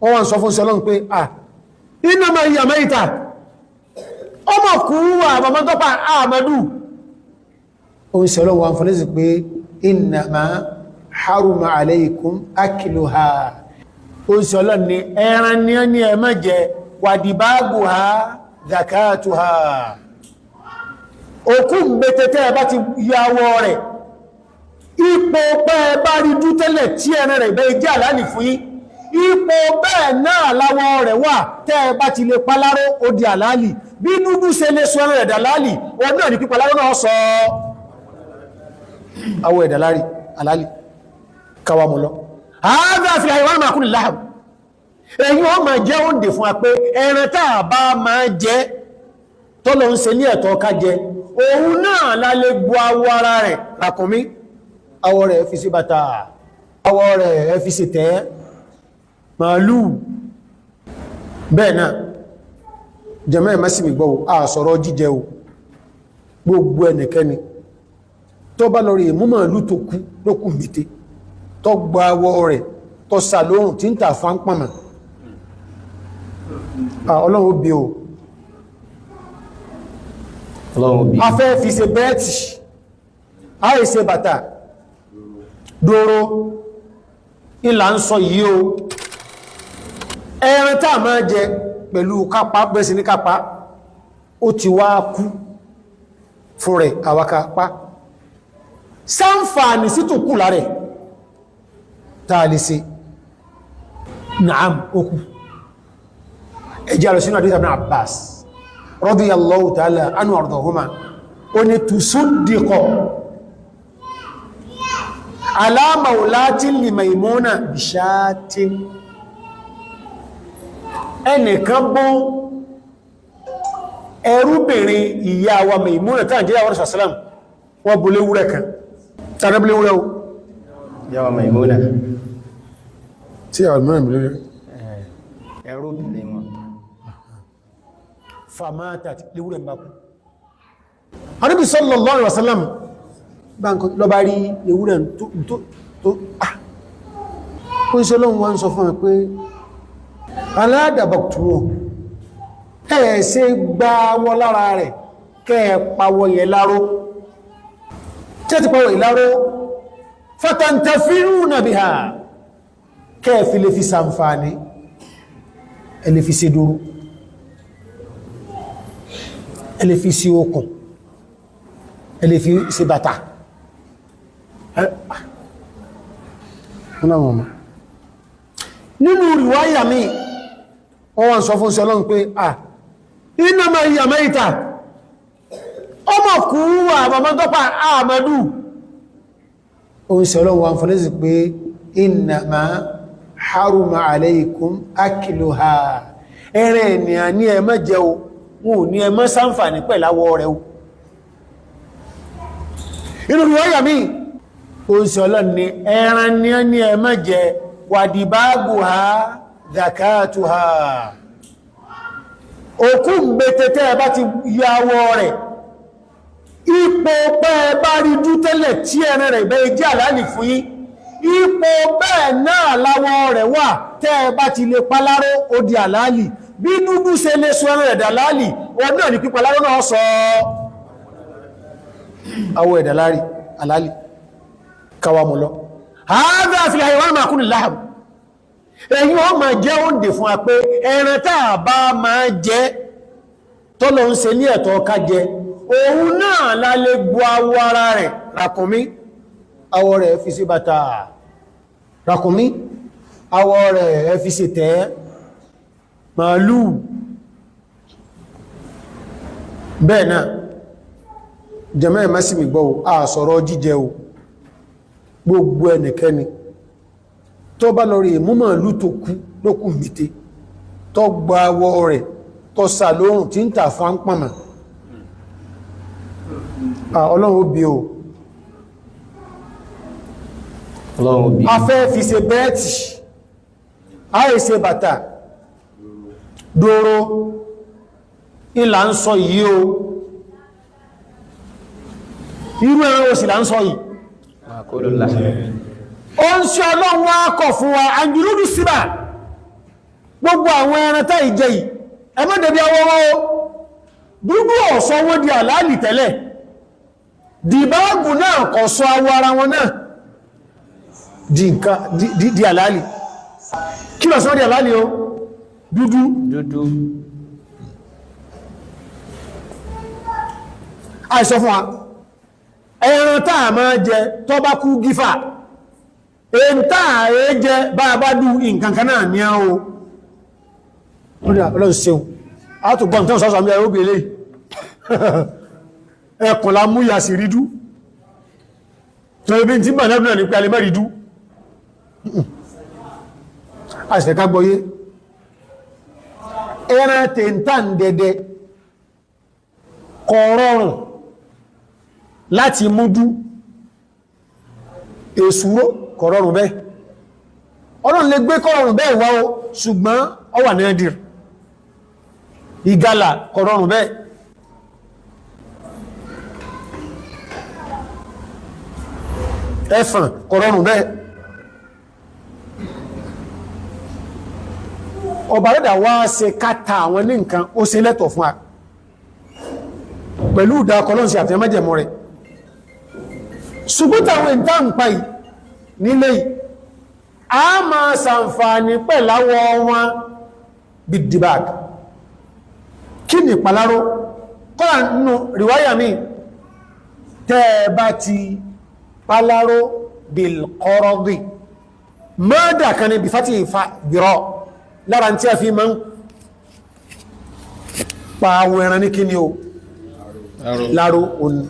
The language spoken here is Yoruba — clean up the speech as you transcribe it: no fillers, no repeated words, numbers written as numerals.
wọ́n wá ń sọ fún sí ọlọ́run pé innama hiya mayta ọmọ kú wà bàbá tọ́pá àmàdù oun sí ọlọ́run wà ń fún lẹ́sì pé innama haruma alaykum akluha oun sí ọlọ́run ni ẹran ní ẹ má jẹ wadibaguha zakatuha òkú mẹ́tẹ̀tẹ̀ bá ti yàwó rẹ̀ ipò pẹ́ bá rí dú tẹ́lẹ̀ tí ẹran rẹ̀ bẹ́ jẹ́ àlálì fún yín ipò bẹ́ẹ̀ náà láwọ́ rẹ̀ wà tẹ́ bá ti lè paláró ó di àlálì bí dúdú ṣe lè sọ ẹran ẹ̀dàlálì wọn náà ní pípaláró náà sọ àwọ̀ ẹ̀dàlálì àlálì káwàmù lọ ààbà fi àìwọ́n máa kún ní láàbù ẹ̀yìn wọ́n máa jẹ́ oúnjẹ fún wa pé ẹran táà bá máa jẹ́ tọ́lọ ń ṣe ní ẹ̀tọ́ ká jẹ òun náà lálé gbọ́ awọ ara rẹ̀ ràkùnmí awọ rẹ̀ fi sí bàtà awọ rẹ̀ fi sí tẹ́ màálù bẹ́ẹ̀ náà jẹ́mẹ́ ìmásìmì gbọ́ àṣọ̀rọ̀ jíjẹ o gbogbo ẹnikẹ́ni tó bá lọ rí mú màálù tó kú lókù mìté tó gba awọ rẹ̀ tó sàlóhùn tí ń tà fún pàmà ọlọ́run ó bí o a fẹ́ fi ṣe bẹ́ẹ̀tì a yìí ṣe bàtà dóró ìlà ń sọ yìí o ẹran tá máa jẹ pẹ̀lú kápá bẹ́ẹ̀sì ní kápá ó ti wá kú fún rẹ̀ àwákápá sáǹfààní sí tó kú lárẹ̀ tàà lè ṣe naam okú ẹjá lọ sínú àdíjà ibn Abbas radiyallahu ta'ala anhu ardahuma ó ní tusaddiqu ala mawlatin li Maymuna bishatin ẹnìkan bọ́ ẹrúbìnrin ìyá wa Maymuna tàà jẹ́ àwọn Rasulullah wọ́n bú léwúrẹ́ kan tàbí léwúrẹ́ o ìyá wa Maymuna tí àwọn mìíràn mílẹ̀ ẹrúbìnrin wọn famata léwúrẹ́ mbakú Ànábì sallallahu alaihi wasallam lọ bá rí léwúrẹ́ tó kó iṣẹ́ lọ́wọ́ wọ́n sọ fún ẹ pé aládàbàtúwọ̀ ẹ̀ẹ́sẹ́ gbá wọ́ lára rẹ̀ kẹ́ẹ̀pàwọ̀ yẹ láró tẹ́ ti pàwọ̀ ìláró fatantafiruna biha kẹ́ẹ̀fì lè fi sàǹfàní ẹlẹ́ fi sí dúró ẹlẹ́ fi sí okùn ẹlẹ́ fi sí bàtà nínú riwaya mi wọ́n wọ́n sọ fún sí ọlọ́run pé innama hiya mayta ọmọ kú wà bàbá tọ́pá àmàdù oun sí ọlọ́run wọ́n fún lẹ́sì pé innama haruma alaykum akluha ẹ̀rẹ̀ ènìyàn ní ẹmọ́ jẹ́ o wọn ò ní ẹmọ́ ṣàǹfààní pẹ̀láwọ́ rẹ̀ o inú riwaya mi oun sí ọlọ́run ní ẹran ní ẹmọ́ jẹ́ wàdìbágùhá zakatuha òkú mẹ́tẹ̀tẹ̀ bá ti yàwó rẹ̀ ipò pẹ́ bá rí dú tẹ́lẹ̀ tí ẹran rẹ̀ bẹ́ jẹ́ àlálì fún yín ipò bẹ́ẹ̀ náà láwọ́ rẹ̀ wà tẹ́ bá ti lè paláró ó di àlálì bí dúdú ṣe lè sọ ẹran ẹ̀dà lálì wọn náà ní pípaláró náà sọ àwọ̀ ẹ̀dà àlálì kawamọ́lọ́ هذا في الحيوان ما كن اللحم ẹ̀yin wọ́n máa jẹ́ oúnjẹ fún wa pé ẹran táà bá máa jẹ tọ́lọ ń ṣe ní ẹ̀tọ́ ká jẹ òun náà lálé gbọ́ awọ ara rẹ̀ ràkùnmí awọ rẹ̀ fi sí bàtà ràkùnmí awọ rẹ̀ fi sí tẹ́ màálù bẹ́ẹ̀ náà jẹ́mẹ́ ìmásìmì gbọ́ àṣọ̀rọ̀ jíjẹ o gbogbo ẹnikẹ́ni tó bá lọ rí mú màálù tó kú lókù mìté tó gba awọ rẹ̀ tó sàlóhùn tí ń tà fún pàmà ọlọ́run ó bí o a fẹ́ fi ṣe bẹ́ẹ̀tì a yìí ṣe bàtà dóró ìlà ń sọ yìí o irú ẹran òsì là ń sọ yìí ó ń ṣe ọlọ́run wá kọ̀ fún wa àjúlúdú síbà gbogbo àwọn ẹran tá ìjẹ yìí ẹ má dẹ̀bí awọ́wọ́ dúdú ọ̀sọ́ wọ́n di àlàálì tẹ́lẹ̀ dìbáàgù náà kọ̀ sọ awọ ara wọn náà di àlàálì kí lọ sọ di àlàálì o dúdú àìsọ fún wa ẹran táà máa jẹ tó bá kú gífà èyí táà rẹ jẹ bá bá dú nǹkankan náà ní àwọn ọlọ́run ṣeun àtùgbọ́n tán sọ́sọ́ àmì ẹ̀rọ bèèrè ẹkùnlá múyà sí rídú tó ibi tí bà náà ní pé alẹ́mẹ́ rídú àṣẹ́ká gbọ́yé ẹran tẹ̀ntà ń dẹdẹ kọ̀rọ̀rùn láti múdú èsúró kọ̀rọ̀rùn bẹ́ẹ̀ ọlọ́run lè gbé kọ̀rọ̀rùn bẹ́ẹ̀ wá o ṣùgbọ́n ó wà nẹ́ẹ̀dìr ìgalà kọ̀rọ̀rùn bẹ́ẹ̀ ẹfàn kọ̀rọ̀rùn bẹ́ẹ̀ ọba rẹ̀dà wá ṣe káta àwọn ní nǹkan ó ṣe lẹ́tọ̀ fún wa pẹ̀lú ìdá kọlọ́nsì àti ẹmẹ́jẹ̀mọ́ rẹ̀ ṣùgbọ́n táwọn ìta ń pa yìí nílé yìí a máa ṣàǹfààní pẹ̀láwọ́ wọn bí dìbàg kí ni ìpàláró kọ́lá nínú ríwáyà mi tẹ́ bá ti pàláró bilqaradi mọ́dà kan ní bí fàtí ìfà bìrọ̀ lára tí a fi máa ń pa àwọn ẹran ní kí ni o láró òní